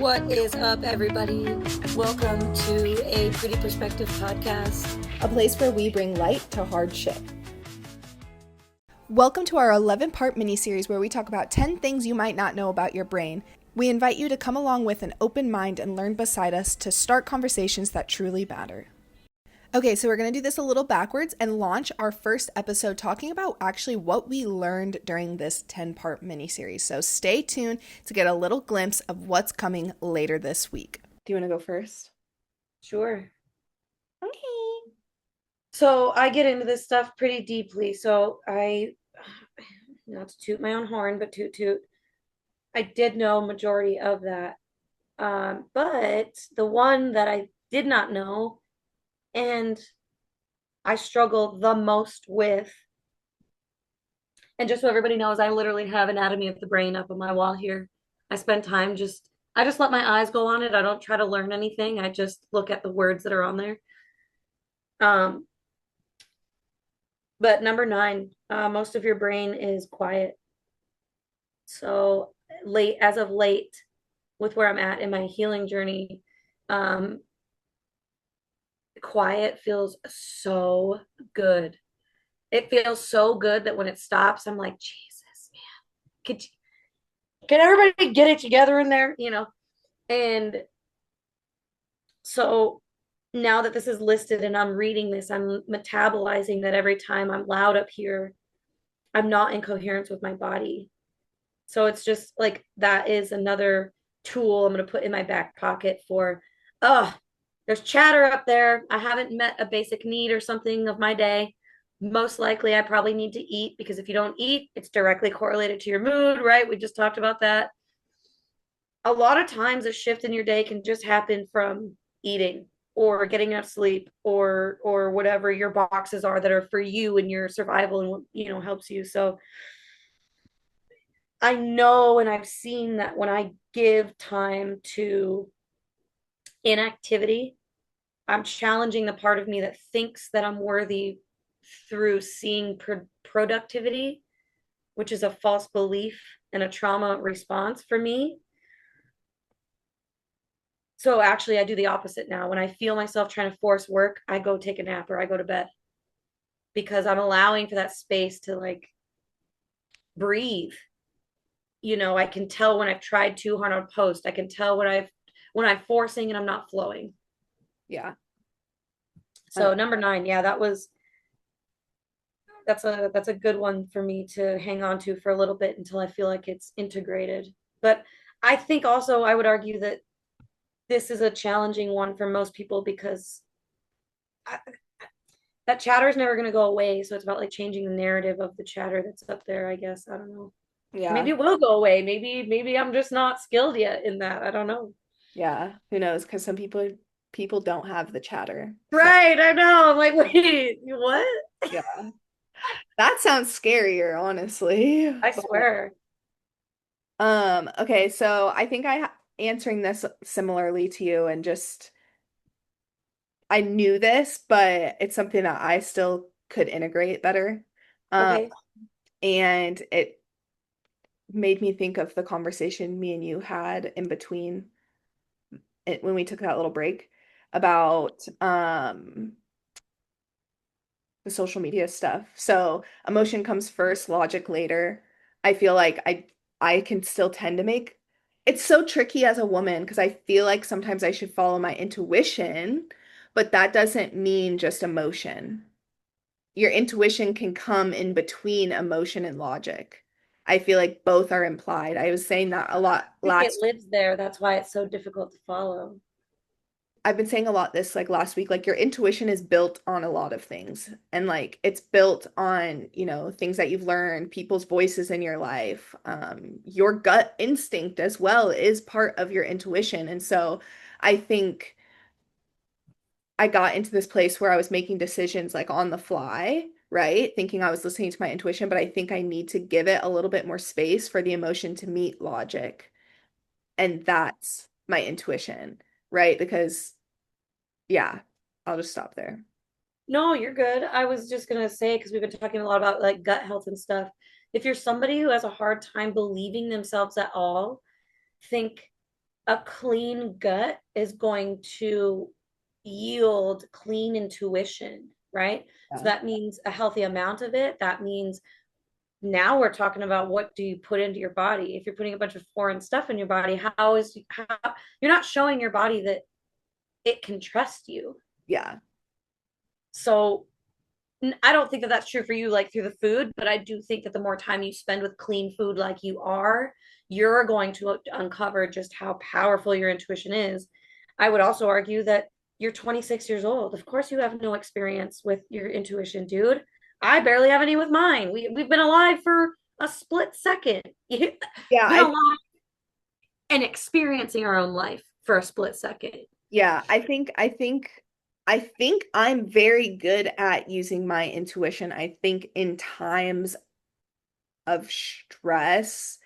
What is up, everybody? Welcome to a Pretty Perspective podcast. A place where we bring light to hard shit. Welcome to our 11-part mini-series where we talk about 10 things you might not know about your brain. We invite you to come along with an open mind and learn beside us to start conversations that truly matter. Okay, so we're going to do this a little backwards and launch our first episode talking about actually what we learned during this 10-part mini-series. So stay tuned to get a little glimpse of what's coming later this week. Do you want to go first? Sure. Okay. So I get into this stuff pretty deeply. So not to toot my own horn, but toot toot, I did know majority of that. But the one that I did not know and I struggle the most with, and just so everybody knows, I literally have anatomy of the brain up on my wall here. I spend time I just let my eyes go on it. I don't try to learn anything. I just look at the words that are on there. But number 9, most of your brain is quiet. So as of late, with where I'm at in my healing journey, quiet feels so good. It feels so good that when it stops, I'm like, Jesus, man, can everybody get it together in there? And so now that this is listed and I'm reading this, I'm metabolizing that every time I'm loud up here, I'm not in coherence with my body. So it's just like that is another tool I'm going to put in my back pocket for, there's chatter up there. I haven't met a basic need or something of my day. Most likely, I probably need to eat because if you don't eat, it's directly correlated to your mood, right? We just talked about that. A lot of times, a shift in your day can just happen from eating or getting enough sleep or whatever your boxes are that are for you and your survival and helps you. So I know and I've seen that when I give time to inactivity, I'm challenging the part of me that thinks that I'm worthy through seeing productivity, which is a false belief and a trauma response for me. So actually, I do the opposite now. When I feel myself trying to force work, I go take a nap or I go to bed because I'm allowing for that space to like breathe. I can tell when I've tried too hard on a post. I can tell when I'm forcing and I'm not flowing. Yeah. So number 9, yeah, that's a good one for me to hang on to for a little bit until I feel like it's integrated. But I think also I would argue that this is a challenging one for most people because that chatter is never going to go away. So it's about like changing the narrative of the chatter that's up there, I guess. I don't know. Yeah. Maybe it will go away. Maybe I'm just not skilled yet in that. I don't know. Yeah. Who knows? Because some people don't have the chatter. Right. I know. I'm like, wait, what? Yeah. That sounds scarier, honestly. I swear. Okay, so I think answering this similarly to you and just I knew this, but it's something that I still could integrate better. Okay. And it made me think of the conversation me and you had in between when we took that little break about the social media stuff. So emotion comes first, logic later. I feel like I can still tend to make it's so tricky as a woman because I feel like sometimes I should follow my intuition, but that doesn't mean just emotion. Your intuition can come in between emotion and logic. I feel like both are implied. I was saying that a lot I think it last lives there. That's why it's so difficult to follow. I've been saying a lot this like last week, like your intuition is built on a lot of things. And like it's built on, things that you've learned, people's voices in your life. Your gut instinct as well is part of your intuition. And so I think I got into this place where I was making decisions like on the fly, right? Thinking I was listening to my intuition, but I think I need to give it a little bit more space for the emotion to meet logic. And that's my intuition, right? Because yeah, I'll just stop there. No, you're good. I was just gonna say, because we've been talking a lot about like gut health and stuff. If you're somebody who has a hard time believing themselves at all, think a clean gut is going to yield clean intuition, right? So Yeah. that means a healthy amount of it. That means now we're talking about what do you put into your body. If you're putting a bunch of foreign stuff in your body, how you're not showing your body that it can trust you. Yeah. So I don't think that that's true for you, like through the food, but I do think that the more time you spend with clean food, like you are, you're going to uncover just how powerful your intuition is. I would also argue that you're 26 years old. Of course, you have no experience with your intuition, dude. I barely have any with mine. We've been alive for a split second. We've Yeah, been alive and experiencing our own life for a split second. I think I'm very good at using my intuition. I think in times of stress,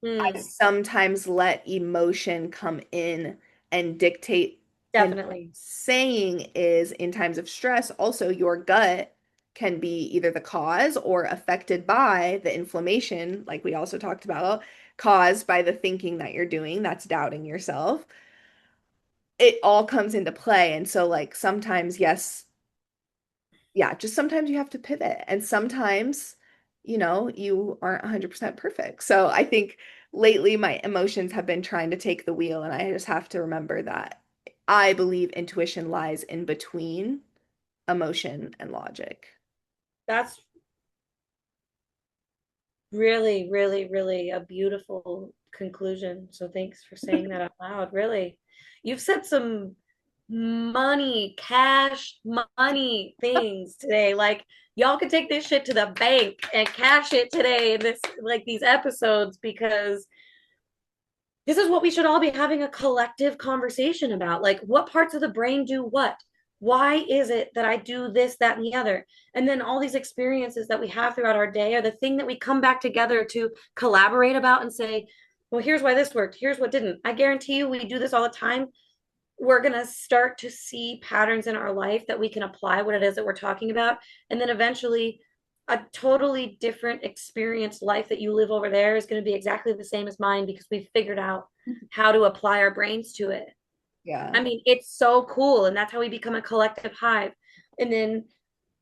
I Mm, sometimes let emotion come in and dictate. And what I'm definitely. saying is, in times of stress, also your gut can be either the cause or affected by the inflammation, like we also talked about, caused by the thinking that you're doing, that's doubting yourself. It all comes into play. And so, like, sometimes, yes, yeah, just sometimes you have to pivot. And sometimes, you aren't 100% perfect. So I think lately my emotions have been trying to take the wheel, and I just have to remember that I believe intuition lies in between emotion and logic. That's really, really, really a beautiful conclusion. So thanks for saying that out loud. Really. You've said some cash money things today. Like y'all could take this shit to the bank and cash it today in this like these episodes because this is what we should all be having a collective conversation about. Like, what parts of the brain do what? Why is it that I do this, that, and the other? And then all these experiences that we have throughout our day are the thing that we come back together to collaborate about and say, well, here's why this worked. Here's what didn't. I guarantee you, we do this all the time. We're going to start to see patterns in our life that we can apply what it is that we're talking about. And then eventually, a totally different experience life that you live over there is going to be exactly the same as mine because we've figured out how to apply our brains to it. Yeah. I mean, it's so cool. And that's how we become a collective hive. And then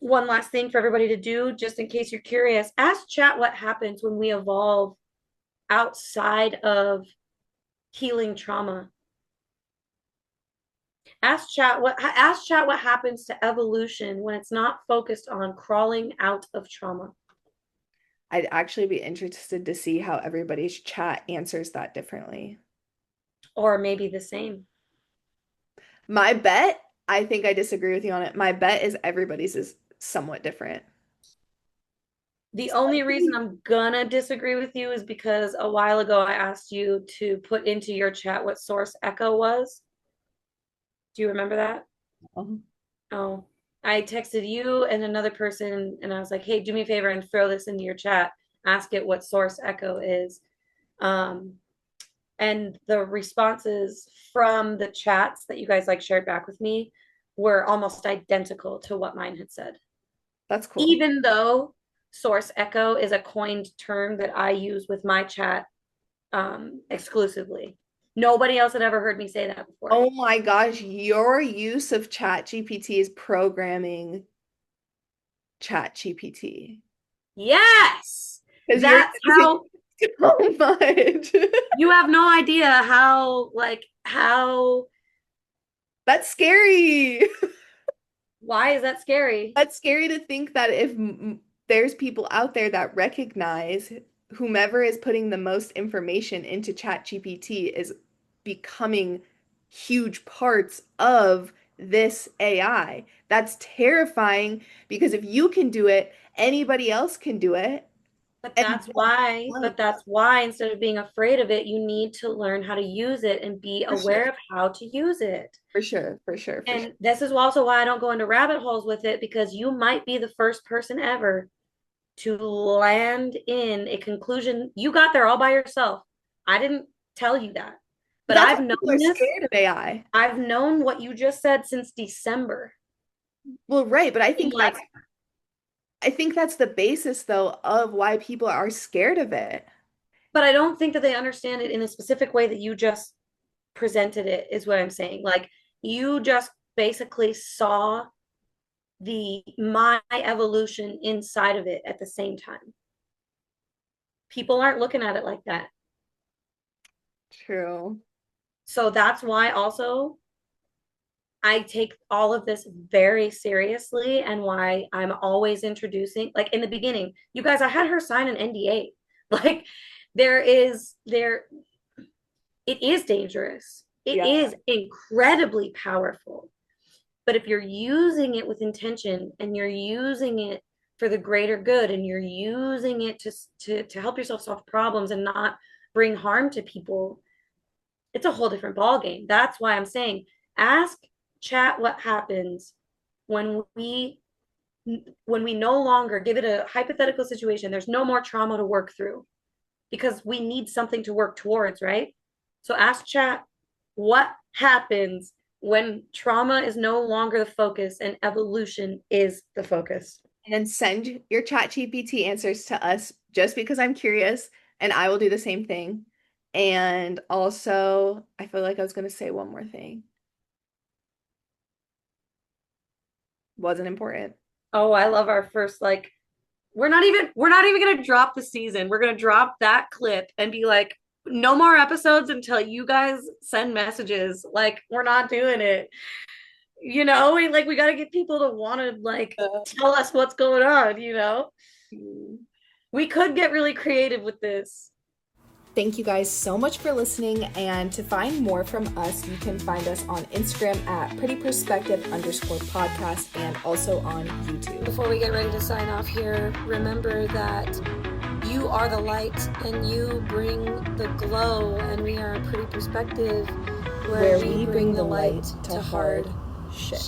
one last thing for everybody to do, just in case you're curious, ask chat what happens when we evolve outside of healing trauma. Ask chat what happens to evolution when it's not focused on crawling out of trauma. I'd actually be interested to see how everybody's chat answers that differently. Or maybe the same. My bet, I think I disagree with you on it. My bet is everybody's is somewhat different. The only reason I'm gonna disagree with you is because a while ago I asked you to put into your chat what source echo was. Do you remember that? Um, Oh, I texted you and another person and I was like, hey, do me a favor and throw this into your chat. Ask it what source echo is. Um, and the responses from the chats that you guys like shared back with me were almost identical to what mine had said. that's cool. Even though source echo is a coined term that I use with my chat exclusively. Nobody else had ever heard me say that before. Oh my gosh, your use of ChatGPT is programming ChatGPT Yes, because you're that's using how so much. you have no idea how That's scary. why is that scary? That's scary to think that if there's people out there that recognize whomever is putting the most information into ChatGPT is becoming huge parts of this AI. That's terrifying because if you can do it, anybody else can do it. But And that's why, what? but that's why instead of being afraid of it, you need to learn how to use it and be For sure. aware of how to use it. For sure. For sure. For sure. And this is also why I don't go into rabbit holes with it because you might be the first person ever to land in a conclusion. You got there all by yourself. I didn't tell you that. But But that's why I've people are known this. scared of AI. I've known what you just said since December. Well, right, but And like, I think that's the basis though of why people are scared of it. but I don't think that they understand it in a specific way that you just presented it, is what I'm saying. Like, you just basically saw the my evolution inside of it at the same time. People aren't looking at it like that. True. So that's why also I take all of this very seriously, and why I'm always introducing, like in the beginning, you guys, I had her sign an NDA. Like, there it is dangerous. It Yeah. is incredibly powerful. But if you're using it with intention, and you're using it for the greater good, and you're using it to help yourself solve problems and not bring harm to people, it's a whole different ball game. That's why I'm saying, ask chat what happens when we no longer give it a hypothetical situation. There's no more trauma to work through, because we need something to work towards, right? So ask chat what happens when trauma is no longer the focus and evolution is the focus. And send your chat GPT answers to us just because I'm curious, and I will do the same thing. And also, I feel like I was going to say one more thing. Wasn't important. Oh, I love our first, like, we're not even gonna drop the season. We're gonna drop that clip and be like, no more episodes until you guys send messages. Like, we're not doing it. We got to get people to want to, like, tell us what's going on. We could get really creative with this. Thank you guys so much for listening. And to find more from us, you can find us on Instagram at prettyperspective_podcast and also on YouTube. Before we get ready to sign off here, remember that you are the light and you bring the glow, and we are a Pretty Perspective, where we bring the light to hard shit.